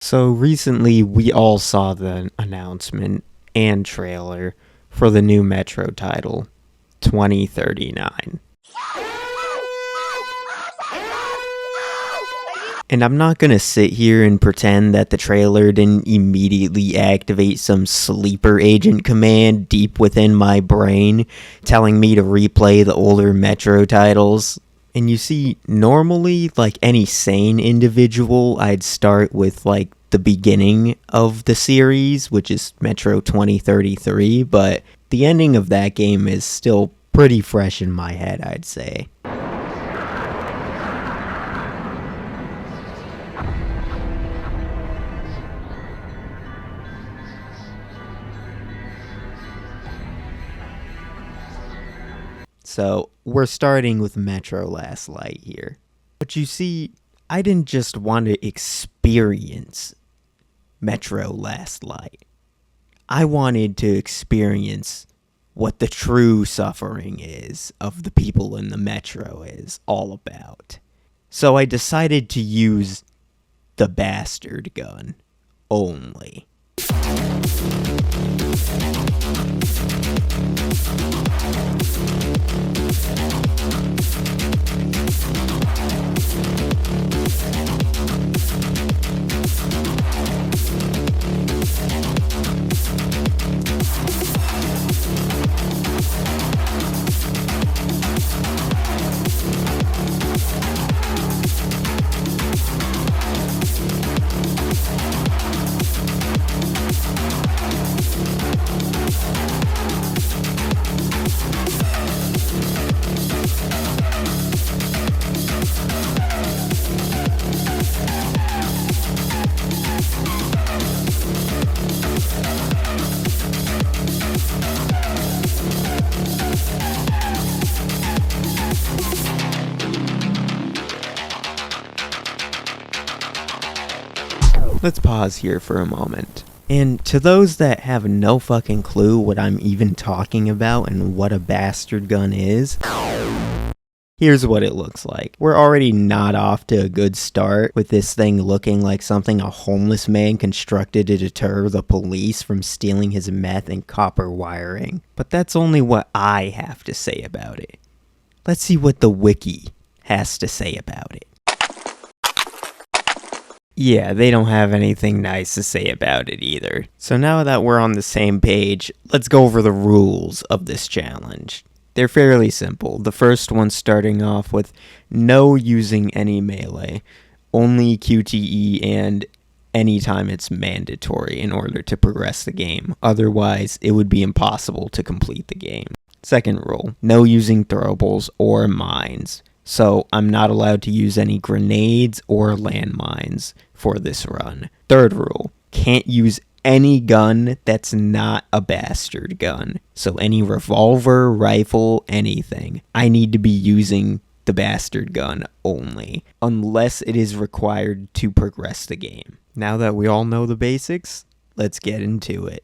So recently, we all saw the announcement and trailer for the new Metro title, 2039. And I'm not gonna sit here and pretend that the trailer didn't immediately activate some sleeper agent command deep within my brain, telling me to replay the older Metro titles. And you see, normally, like any sane individual, I'd start with like the beginning of the series, which is Metro 2033, but the ending of that game is still pretty fresh in my head, I'd say. So, we're starting with Metro Last Light here. But you see, I didn't just want to experience Metro Last Light. I wanted to experience what the true suffering is of the people in the Metro is all about. So I decided to use the bastard gun only. Let's pause here for a moment. And to those that have no fucking clue what I'm even talking about and what a bastard gun is, here's what it looks like. We're already not off to a good start with this thing looking like something a homeless man constructed to deter the police from stealing his meth and copper wiring. But that's only what I have to say about it. Let's see what the wiki has to say about it. Yeah, they don't have anything nice to say about it either. So now that we're on the same page, let's go over the rules of this challenge. They're fairly simple. The first one starting off with no using any melee, only QTE, and anytime it's mandatory in order to progress the game. Otherwise, it would be impossible to complete the game. Second rule, no using throwables or mines. So I'm not allowed to use any grenades or landmines for this run. Third rule, can't use any gun that's not a bastard gun. So any revolver, rifle, anything. I need to be using the bastard gun only, unless it is required to progress the game. Now that we all know the basics, let's get into it.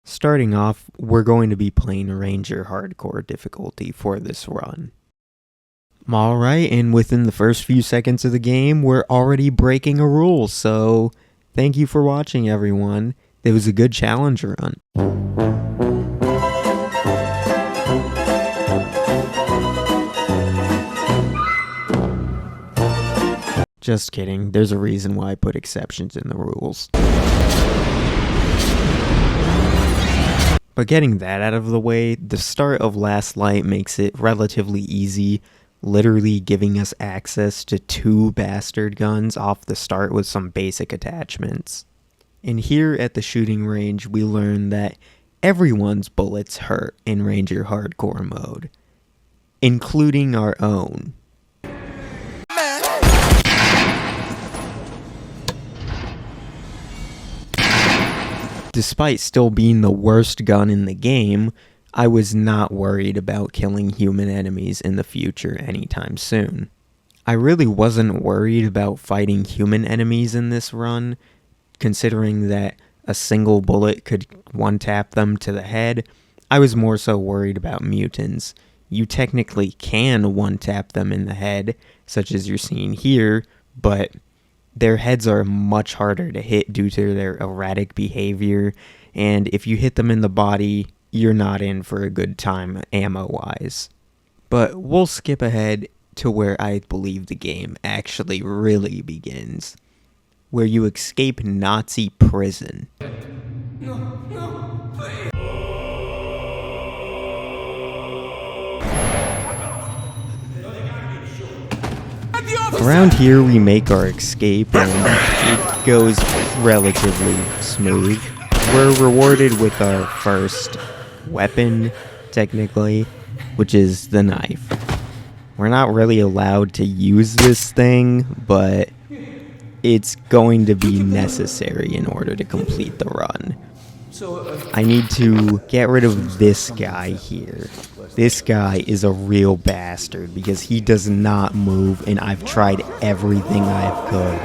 Starting off, we're going to be playing Ranger Hardcore difficulty for this run. Alright, and within the first few seconds of the game, we're already breaking a rule, so thank you for watching, everyone. It was a good challenge run. Just kidding, there's a reason why I put exceptions in the rules. But getting that out of the way, the start of Last Light makes it relatively easy, literally giving us access to 2 bastard guns off the start with some basic attachments. And here at the shooting range, we learn that everyone's bullets hurt in Ranger Hardcore mode, including our own. Despite still being the worst gun in the game, I was not worried about killing human enemies in the future anytime soon. I really wasn't worried about fighting human enemies in this run, considering that a single bullet could one-tap them to the head. I was more so worried about mutants. You technically can one-tap them in the head, such as you're seeing here, but their heads are much harder to hit due to their erratic behavior, and if you hit them in the body, you're not in for a good time ammo-wise. But we'll skip ahead to where I believe the game actually really begins, where you escape Nazi prison. Around here we make our escape and it goes relatively smooth. We're rewarded with our first weapon, technically, which is the knife. We're not really allowed to use this thing, but it's going to be necessary in order to complete the run. I need to get rid of this guy here. This guy is a real bastard because he does not move, and I've tried everything I could.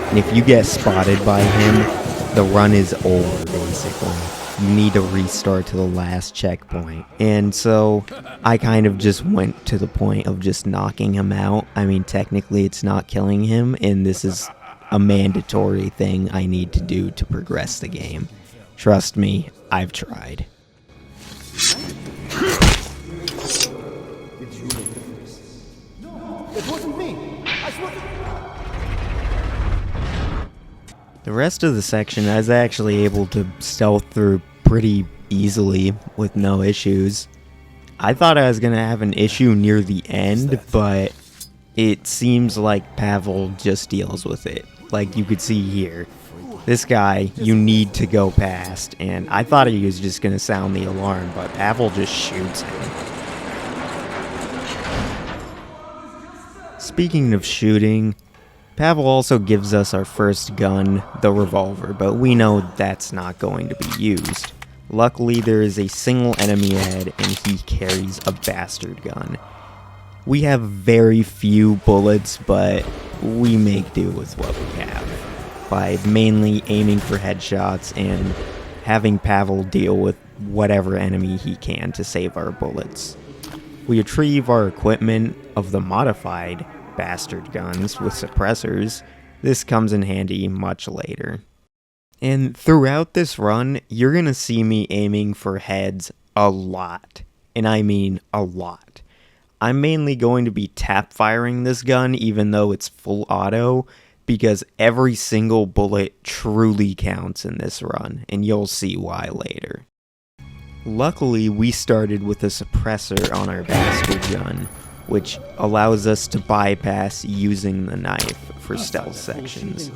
And if you get spotted by him, the run is over, basically. You need to restart to the last checkpoint. And so I kind of just went to the point of just knocking him out. I mean, technically it's not killing him, and this is a mandatory thing I need to do to progress the game. Trust me, I've tried. The rest of the section I was actually able to stealth through pretty easily with no issues. I thought I was going to have an issue near the end, but it seems like Pavel just deals with it. Like you could see here. This guy, you need to go past, and I thought he was just going to sound the alarm, but Pavel just shoots him. Speaking of shooting, Pavel also gives us our first gun, the revolver, but we know that's not going to be used. Luckily, there is a single enemy ahead, and he carries a bastard gun. We have very few bullets, but we make do with what we have, by mainly aiming for headshots and having Pavel deal with whatever enemy he can to save our bullets. We retrieve our equipment of the modified bastard guns with suppressors. This comes in handy much later. And throughout this run, you're gonna see me aiming for heads a lot. And I mean a lot. I'm mainly going to be tap firing this gun even though it's full auto, because every single bullet truly counts in this run, and you'll see why later. Luckily, we started with a suppressor on our bastard gun, which allows us to bypass using the knife for stealth sections,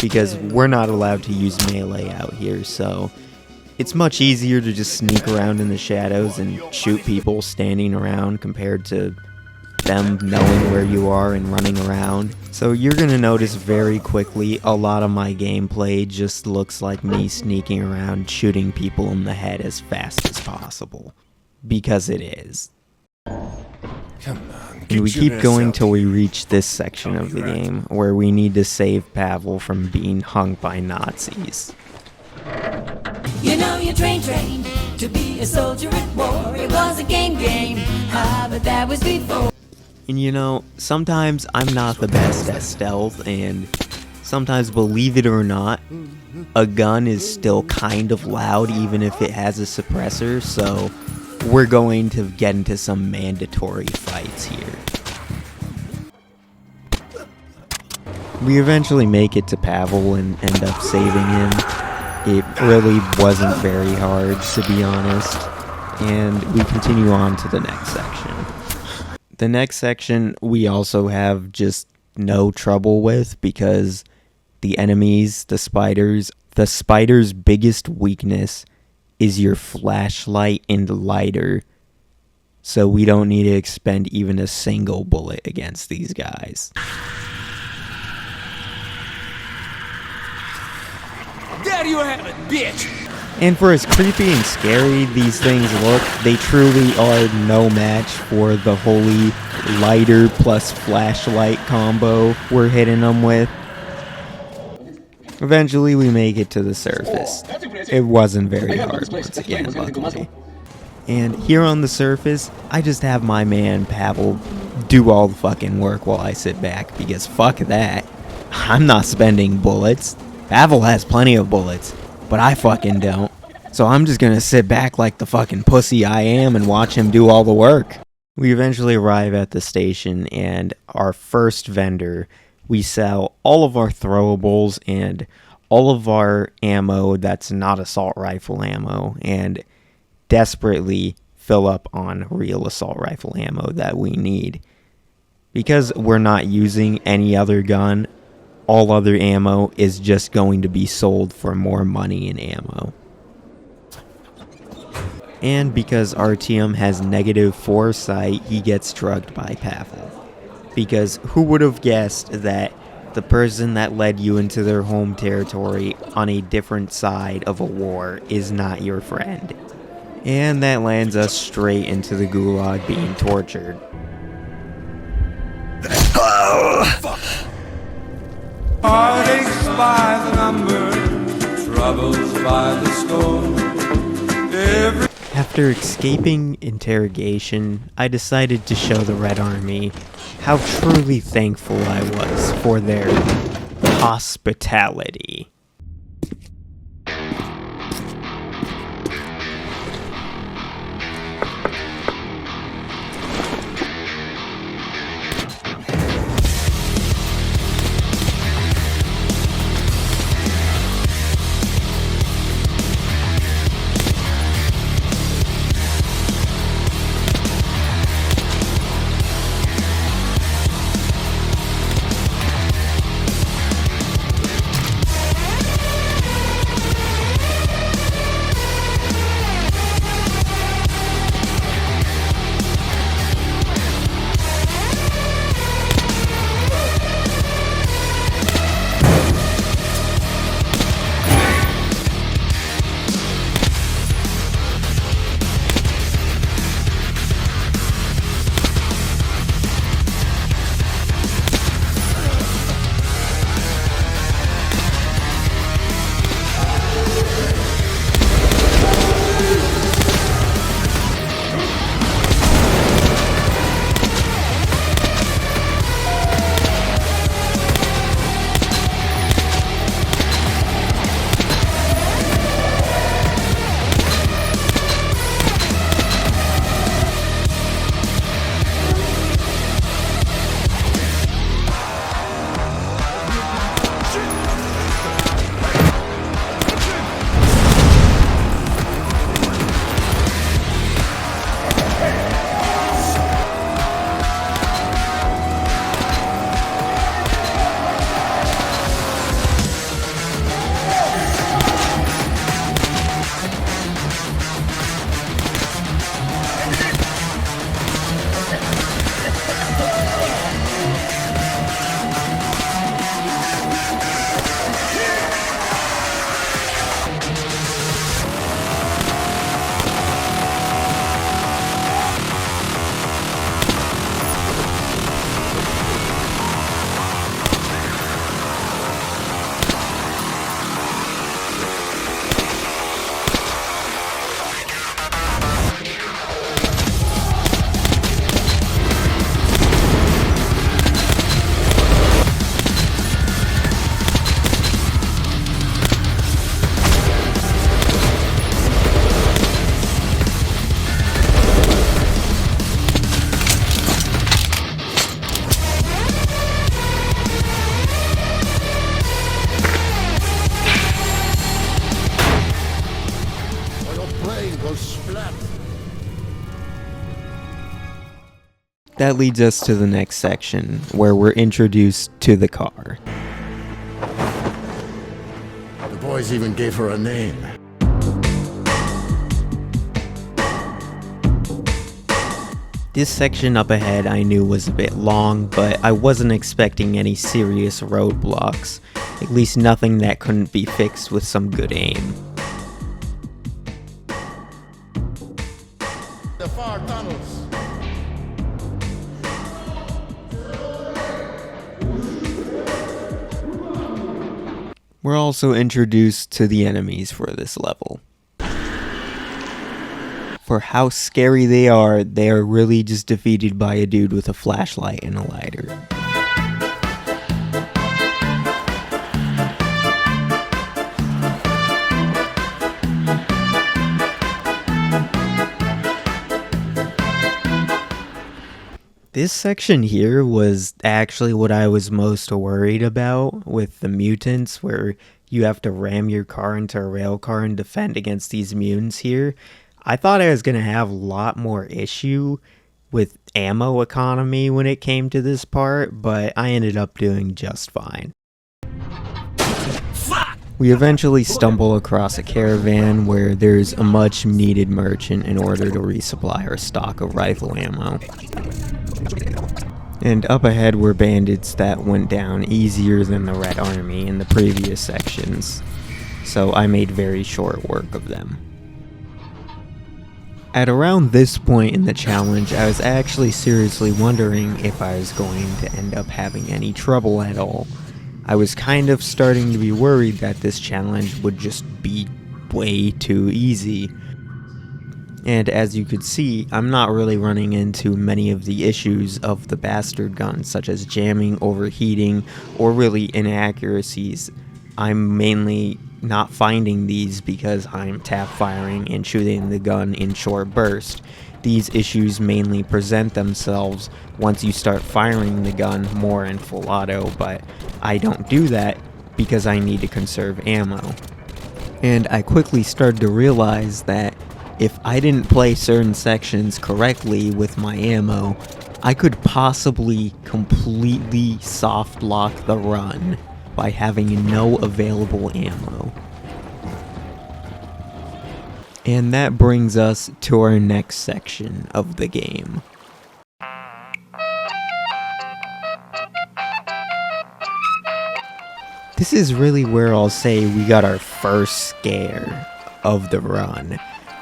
because we're not allowed to use melee out here, so it's much easier to just sneak around in the shadows and shoot people standing around compared to them knowing where you are and running around. So you're gonna notice very quickly a lot of my gameplay just looks like me sneaking around shooting people in the head as fast as possible, because it is. Come on, And we keep going till we reach this section of the game where we need to save Pavel from being hung by Nazis. You know you're trained to be a soldier at war. It was a game, but that was before. And you know, sometimes I'm not the best at stealth, and sometimes, believe it or not, a gun is still kind of loud even if it has a suppressor, so we're going to get into some mandatory fights here. We eventually make it to Pavel and end up saving him. It really wasn't very hard, to be honest, and we continue on to the next section. The next section we also have just no trouble with because the enemies, the spider's biggest weakness is your flashlight and lighter, so we don't need to expend even a single bullet against these guys. There you have it, bitch! And for as creepy and scary these things look, they truly are no match for the holy lighter plus flashlight combo we're hitting them with. Eventually we make it to the surface. It wasn't very hard once again, luckily. And here on the surface, I just have my man Pavel do all the fucking work while I sit back, because fuck that. I'm not spending bullets. Pavel has plenty of bullets, but I fucking don't. So I'm just gonna sit back like the fucking pussy I am and watch him do all the work. We eventually arrive at the station, and our first vendor, we sell all of our throwables and all of our ammo that's not assault rifle ammo, and desperately fill up on real assault rifle ammo that we need. Because we're not using any other gun, all other ammo is just going to be sold for more money in ammo. And because Artyom has negative foresight, he gets drugged by Pavel. Because who would have guessed that the person that led you into their home territory on a different side of a war is not your friend? And that lands us straight into the gulag being tortured. Heartaches by the number, troubles by the score. After escaping interrogation, I decided to show the Red Army how truly thankful I was for their hospitality. That leads us to the next section, where we're introduced to the car. The boys even gave her a name. This section up ahead I knew was a bit long, but I wasn't expecting any serious roadblocks, at least nothing that couldn't be fixed with some good aim. The far tunnels. We're also introduced to the enemies for this level. For how scary they are really just defeated by a dude with a flashlight and a lighter. This section here was actually what I was most worried about with the mutants, where you have to ram your car into a rail car and defend against these mutants here. I thought I was going to have a lot more issue with ammo economy when it came to this part, but I ended up doing just fine. We eventually stumble across a caravan where there's a much needed merchant in order to resupply our stock of rifle ammo. And up ahead were bandits that went down easier than the Red Army in the previous sections, so I made very short work of them. At around this point in the challenge, I was actually seriously wondering if I was going to end up having any trouble at all. I was kind of starting to be worried that this challenge would just be way too easy. And as you could see, I'm not really running into many of the issues of the bastard guns, such as jamming, overheating, or really inaccuracies. I'm mainly not finding these because I'm tap firing and shooting the gun in short bursts. These issues mainly present themselves once you start firing the gun more in full auto, but I don't do that because I need to conserve ammo. And I quickly started to realize that if I didn't play certain sections correctly with my ammo, I could possibly completely soft lock the run by having no available ammo. And that brings us to our next section of the game. This is really where I'll say we got our first scare of the run,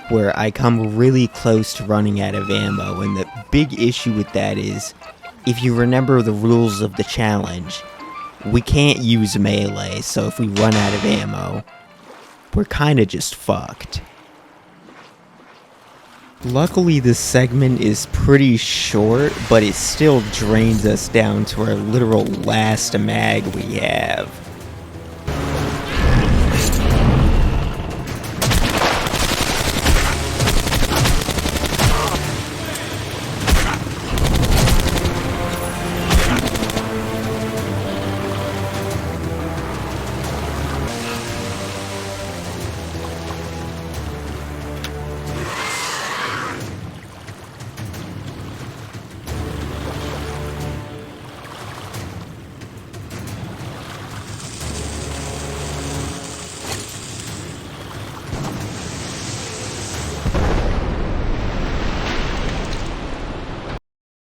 where I come really close to running out of ammo, and the big issue with that is, if you remember the rules of the challenge, we can't use melee, so if we run out of ammo, we're kinda just fucked. Luckily, this segment is pretty short, but it still drains us down to our literal last mag we have.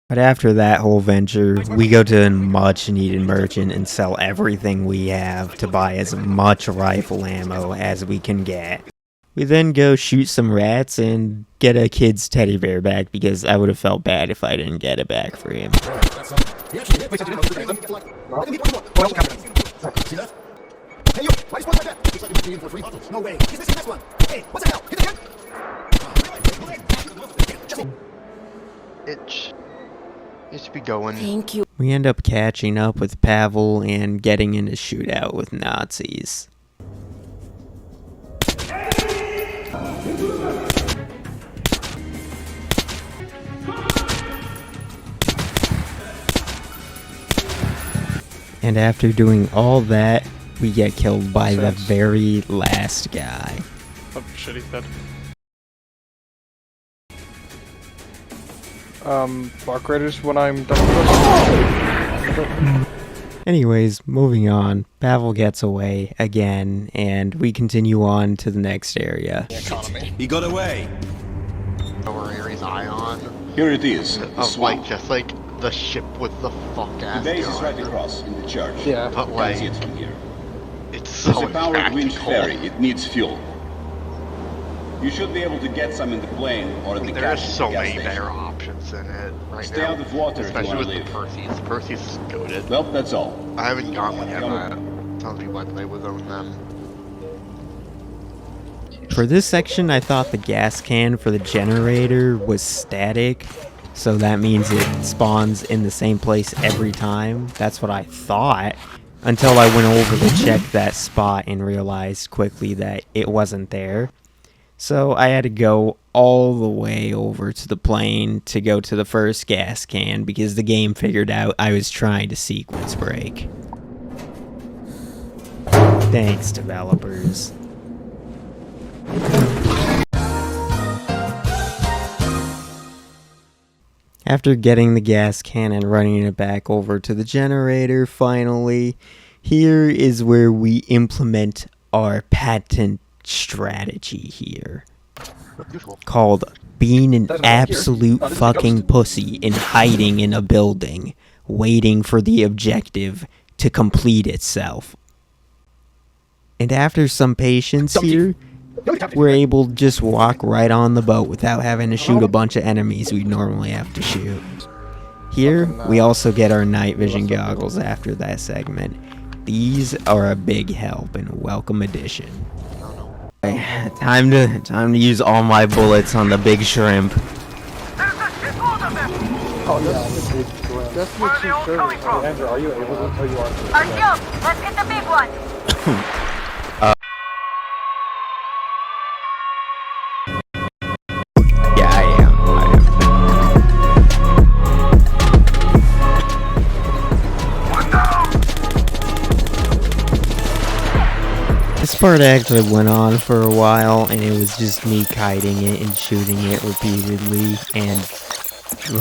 But after that whole venture, we go to a much needed merchant and sell everything we have to buy as much rifle ammo as we can get. We then go shoot some rats and get a kid's teddy bear back because I would have felt bad if I didn't get it back for him. Itch. Needs to be going. Thank you. We end up catching up with Pavel and getting in a shootout with Nazis. And after doing all that, we get killed by the very last guy. Oh shit, he's dead. Bark Raiders when I'm done with this. Anyways, moving on, Pavel gets away again, and we continue on to the next area. He got away. Over Ares Ion. Here it is. The Of swamp. like just like the ship with the fuck ass. The base is right gun. across in the church. Yeah. But You like can see it from here. it's It's so a powered winch impractical. ferry. It needs fuel. You should be able to get some in the plane or at the There are gas so gas many station. better options in it right Stay now. out of water if you Especially wanna with live. the Perseus. Perseus is goated. Well, that's all. I haven't gotten one yet, Come but tons of people I play with own them. For this section, I thought the gas can for the generator was static, so that means it spawns in the same place every time. That's what I thought, until I went over to check that spot and realized quickly that it wasn't there. So I had to go all the way over to the plane to go to the first gas can because the game figured out I was trying to sequence break. Thanks, developers. After getting the gas can and running it back over to the generator, finally, here is where we implement our patent strategy here. Called being an absolute fucking pussy and hiding in a building, waiting for the objective to complete itself. And after some patience here, we're able to just walk right on the boat without having to shoot a bunch of enemies we'd normally have to shoot. Here, we also get our night vision goggles after that segment. These are a big help and a welcome addition. Time to use all my bullets on the big shrimp. Just make sure. Andrew, are you able to? Oh, you are. Artyom, let's get the big one. Yeah, I am. This part actually went on for a while, and it was just me kiting it and shooting it repeatedly, and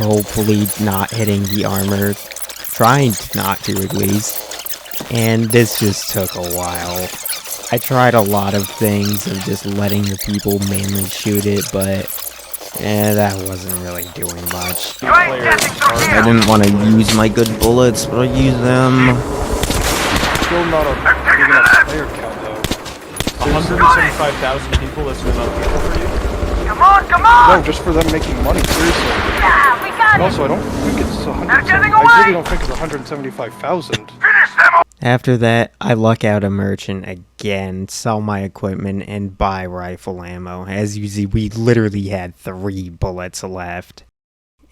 hopefully not hitting the armor, trying to not to at least, and this just took a while. I tried a lot of things of just letting the people mainly shoot it, but that wasn't really doing much. I didn't want to use my good bullets, but I used them. Still not a big enough player count though. 175,000 people, that's the amount of people for you? Come on! No, just for them making money, seriously. Yeah, we got And it! also, I don't think it's 100. getting I away! really don't think it's 175,000. After that, I luck out a merchant again, sell my equipment, and buy rifle ammo. As you see, we literally had 3 bullets left.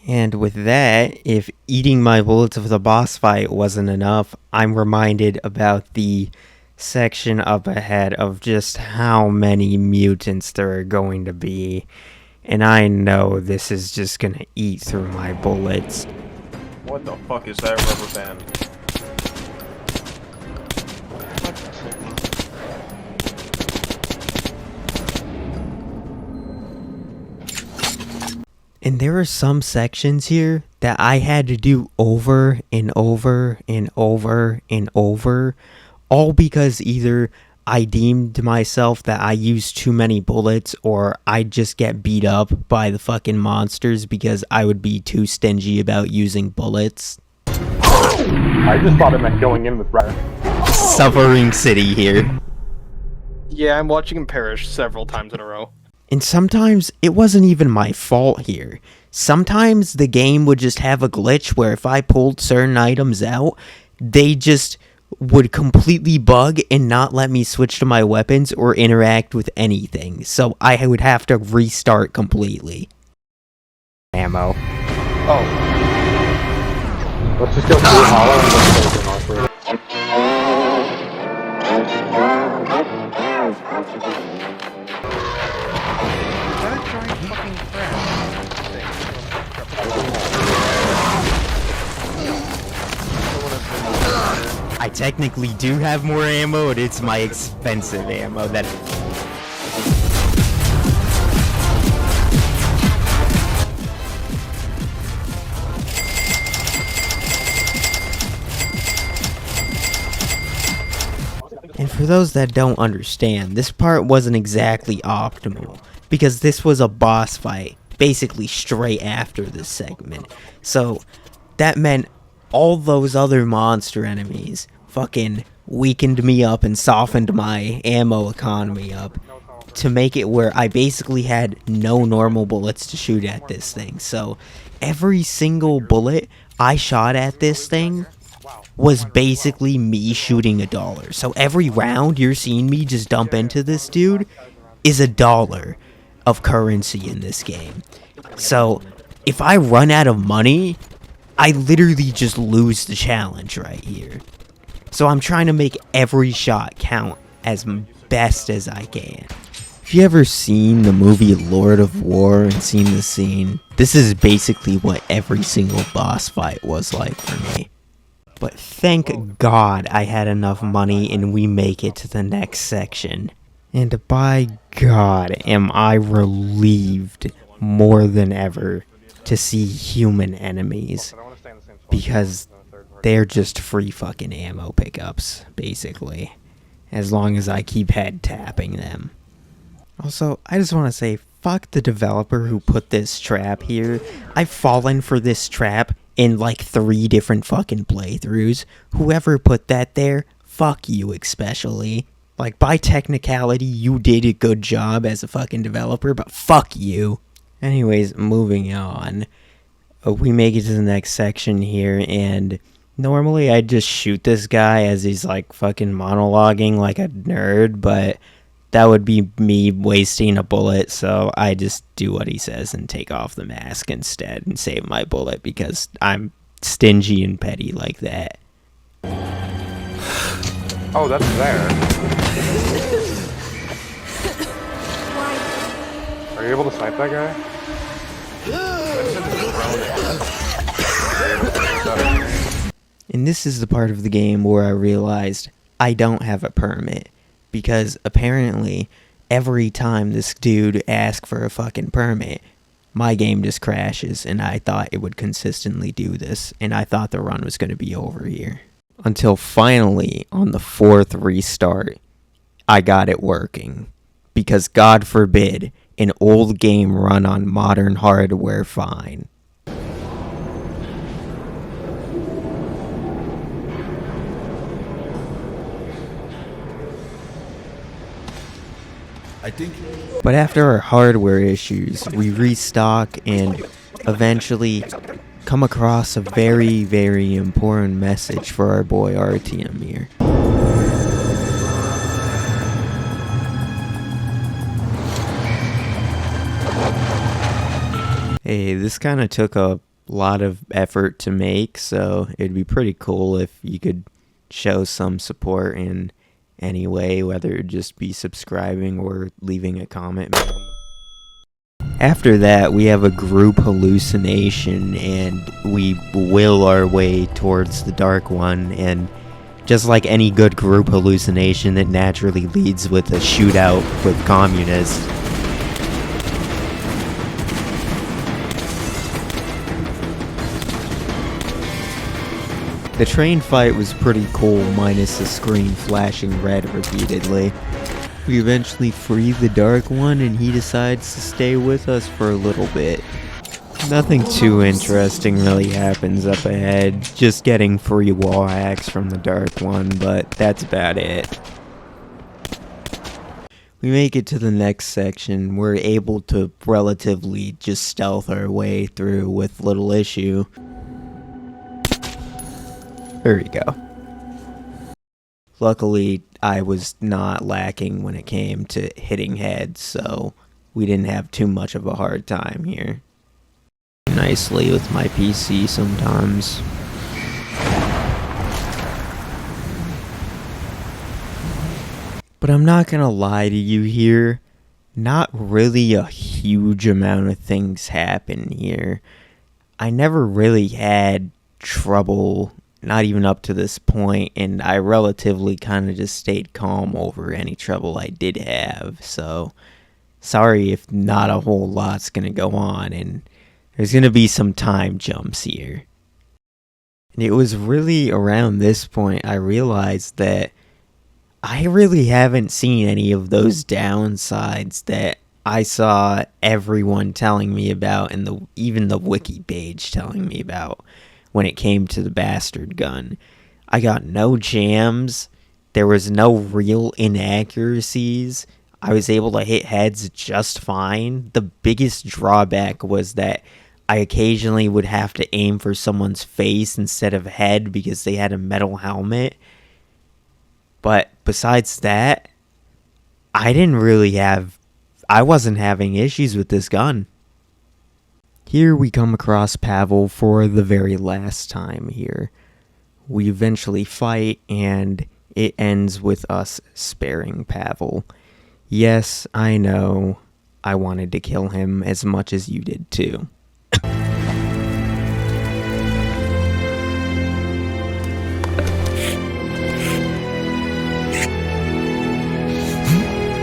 And with that, if eating my bullets of the boss fight wasn't enough, I'm reminded about the section up ahead of just how many mutants there are going to be. And I know this is just gonna eat through my bullets. What the fuck is that rubber band? And there are some sections here that I had to do over and over and over and over, all because either I deemed myself that I used too many bullets, or I'd just get beat up by the fucking monsters because I would be too stingy about using bullets. I just thought it meant going in with Ryan. Suffering City here. Yeah, I'm watching him perish several times in a row. And sometimes it wasn't even my fault here. Sometimes the game would just have a glitch where if I pulled certain items out, they just would completely bug and not let me switch to my weapons or interact with anything. So I would have to restart completely. Ammo. Oh. Let's just go through Hollow and let's go to Northward. I technically do have more ammo, and it's my expensive ammo that... And for those that don't understand, this part wasn't exactly optimal, because this was a boss fight, basically straight after this segment. So, that meant all those other monster enemies fucking weakened me up and softened my ammo economy up to make it where I basically had no normal bullets to shoot at this thing. So, every single bullet I shot at this thing was basically me shooting $1. So every round you're seeing me just dump into this dude is $1 of currency in this game. So if I run out of money, I literally just lose the challenge right here. So I'm trying to make every shot count as best as I can. If you ever seen the movie Lord of War and seen the scene, this is basically what every single boss fight was like for me. But thank God I had enough money and we make it to the next section. And by God am I relieved more than ever to see human enemies. Because they're just free fucking ammo pickups, basically. As long as I keep head tapping them. Also, I just want to say, fuck the developer who put this trap here. I've fallen for this trap in like 3 different fucking playthroughs. Whoever put that there, fuck you especially. Like, by technicality, you did a good job as a fucking developer, but fuck you. Anyways, moving on. We make it to the next section here, and normally I'd just shoot this guy as he's like fucking monologuing like a nerd, but that would be me wasting a bullet, so I just do what he says and take off the mask instead and save my bullet because I'm stingy and petty like that. Oh, that's there. Are you able to snipe that guy? And this is the part of the game where I realized I don't have a permit. Because apparently, every time this dude asks for a fucking permit, my game just crashes, and I thought it would consistently do this, and I thought the run was going to be over here. Until finally, on the 4th restart, I got it working. Because God forbid, an old game run on modern hardware fine. But after our hardware issues, we restock and eventually come across a very, very important message for our boy Artyom here. Hey, this kind of took a lot of effort to make, so it'd be pretty cool if you could show some support in any way, whether it just be subscribing or leaving a comment maybe. After that, we have a group hallucination and we will our way towards the Dark One, and just like any good group hallucination, it naturally leads with a shootout with communists. The train fight was pretty cool, minus the screen flashing red repeatedly. We eventually free the Dark One, and he decides to stay with us for a little bit. Nothing too interesting really happens up ahead, just getting free wall hacks from the Dark One, but that's about it. We make it to the next section. We're able to relatively just stealth our way through with little issue. There we go. Luckily, I was not lacking when it came to hitting heads, so we didn't have too much of a hard time here. Nicely with my PC sometimes. But I'm not gonna lie to you here, not really a huge amount of things happen here. I never really had trouble, not even up to this point, and I relatively kind of just stayed calm over any trouble I did have, so sorry if not a whole lot's gonna go on, and there's gonna be some time jumps here. And it was really around this point I realized that I really haven't seen any of those downsides that I saw everyone telling me about, and even the wiki page telling me about when it came to the bastard gun. I got no jams, there was no real inaccuracies, I was able to hit heads just fine. The biggest drawback was that I occasionally would have to aim for someone's face instead of head because they had a metal helmet. But besides that, I wasn't having issues with this gun. Here we come across Pavel for the very last time here. We eventually fight, and it ends with us sparing Pavel. Yes, I know. I wanted to kill him as much as you did too.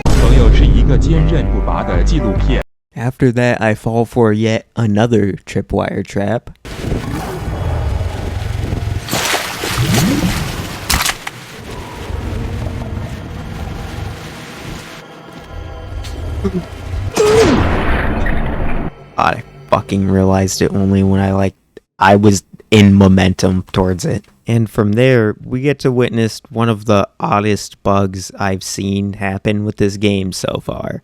朋友是一个坚韧不拔的纪录片。 After that, I fall for yet another tripwire trap. I fucking realized it only when I was in momentum towards it. And from there, we get to witness one of the oddest bugs I've seen happen with this game so far.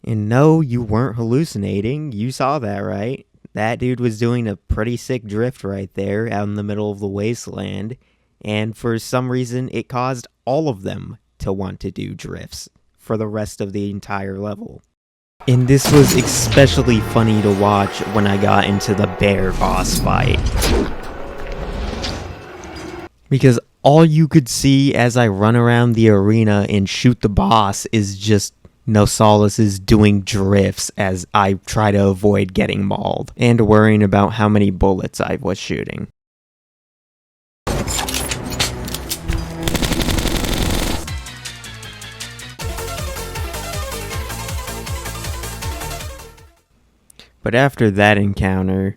And no, you weren't hallucinating. You saw that, right? That dude was doing a pretty sick drift right there out in the middle of the wasteland. And for some reason, it caused all of them to want to do drifts for the rest of the entire level. And this was especially funny to watch when I got into the bear boss fight. Because all you could see as I run around the arena and shoot the boss is just Nosalis doing drifts as I try to avoid getting mauled, and worrying about how many bullets I was shooting. But after that encounter,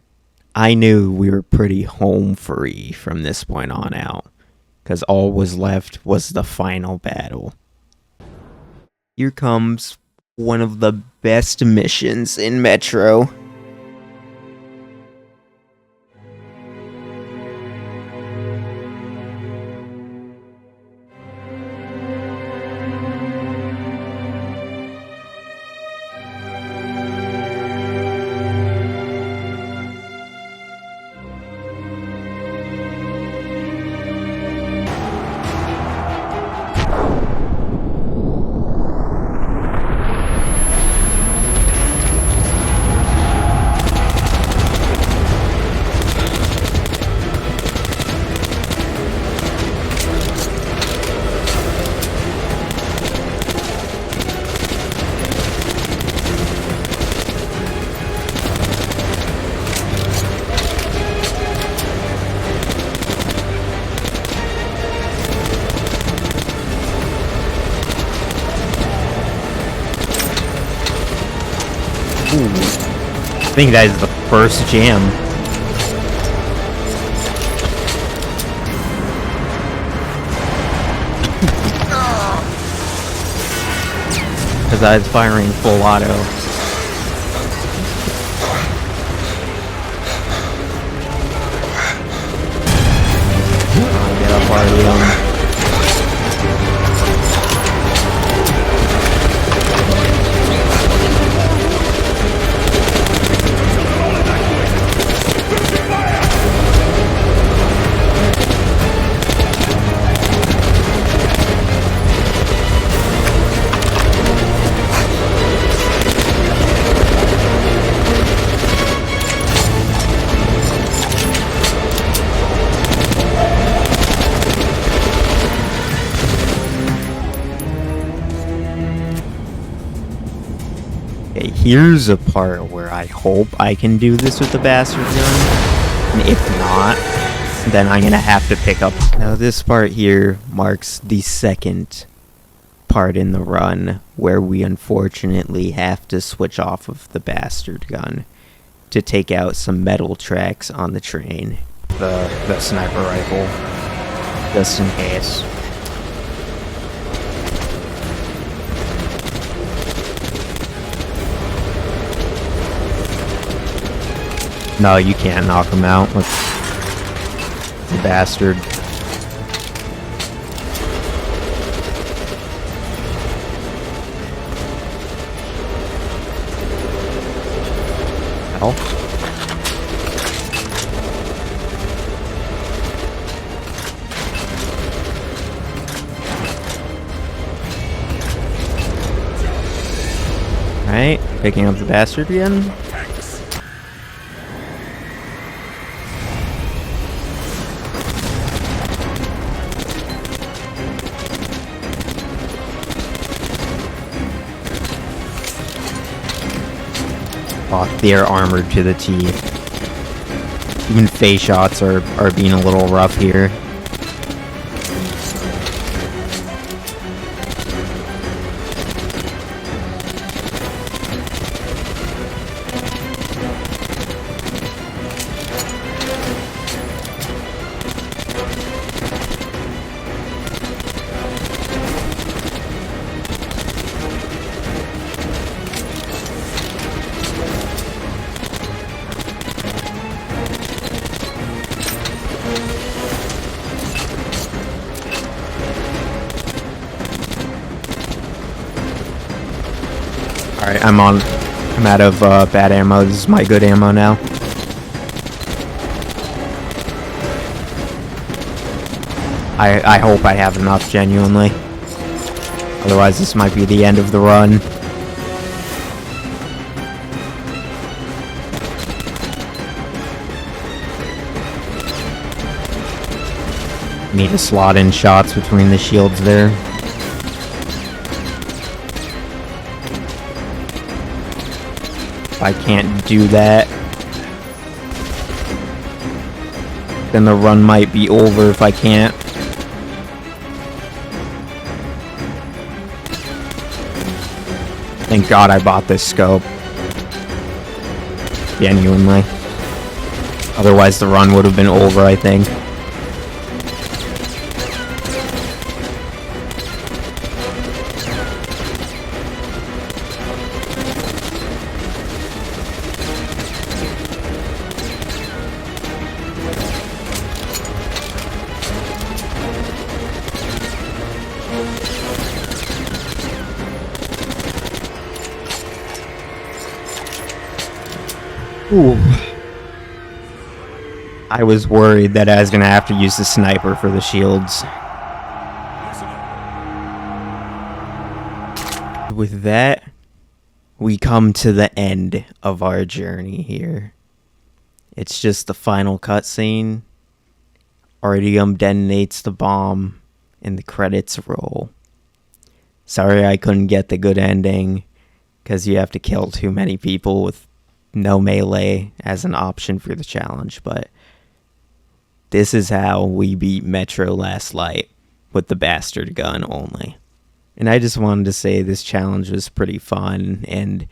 I knew we were pretty home free from this point on out, because all was left was the final battle. Here comes one of the best missions in Metro. I think that is the first jam. Because I was firing full auto. Oh, get up, Arlium. Here's a part where I hope I can do this with the bastard gun, and if not, then I'm gonna have to pick up. Now this part here marks the second part in the run where we unfortunately have to switch off of the bastard gun to take out some metal tracks on the train. The sniper rifle, just in case. No, you can't knock him out with the bastard. Hell. Alright, picking up the bastard again. Fuck, they're armored to the teeth. Even phase shots are being a little rough here. Alright, I'm out of bad ammo. This is my good ammo now. I hope I have enough, genuinely. Otherwise, this might be the end of the run. Need to slot in shots between the shields there. If I can't do that, then the run might be over if I can't. Thank God I bought this scope. Genuinely. Otherwise the run would have been over, I think. Ooh. I was worried that I was gonna have to use the sniper for the shields. With that, we come to the end of our journey here. It's just the final cutscene. Artyom detonates the bomb, and the credits roll. Sorry I couldn't get the good ending, because you have to kill too many people with no melee as an option for the challenge, but this is how we beat Metro Last Light, with the bastard gun only. And I just wanted to say this challenge was pretty fun, and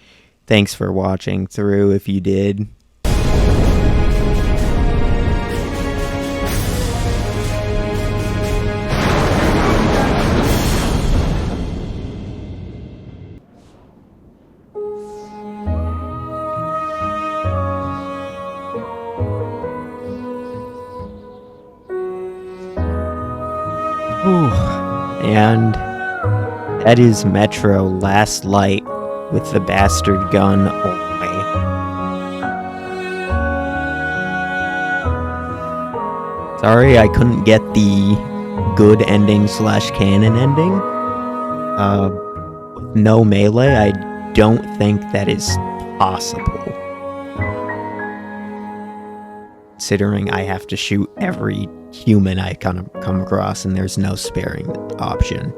thanks for watching through if you did. And that is Metro Last Light with the bastard gun only. Sorry I couldn't get the good ending / canon ending. With no melee, I don't think that is possible. Considering I have to shoot every human I come across and there's no sparing option.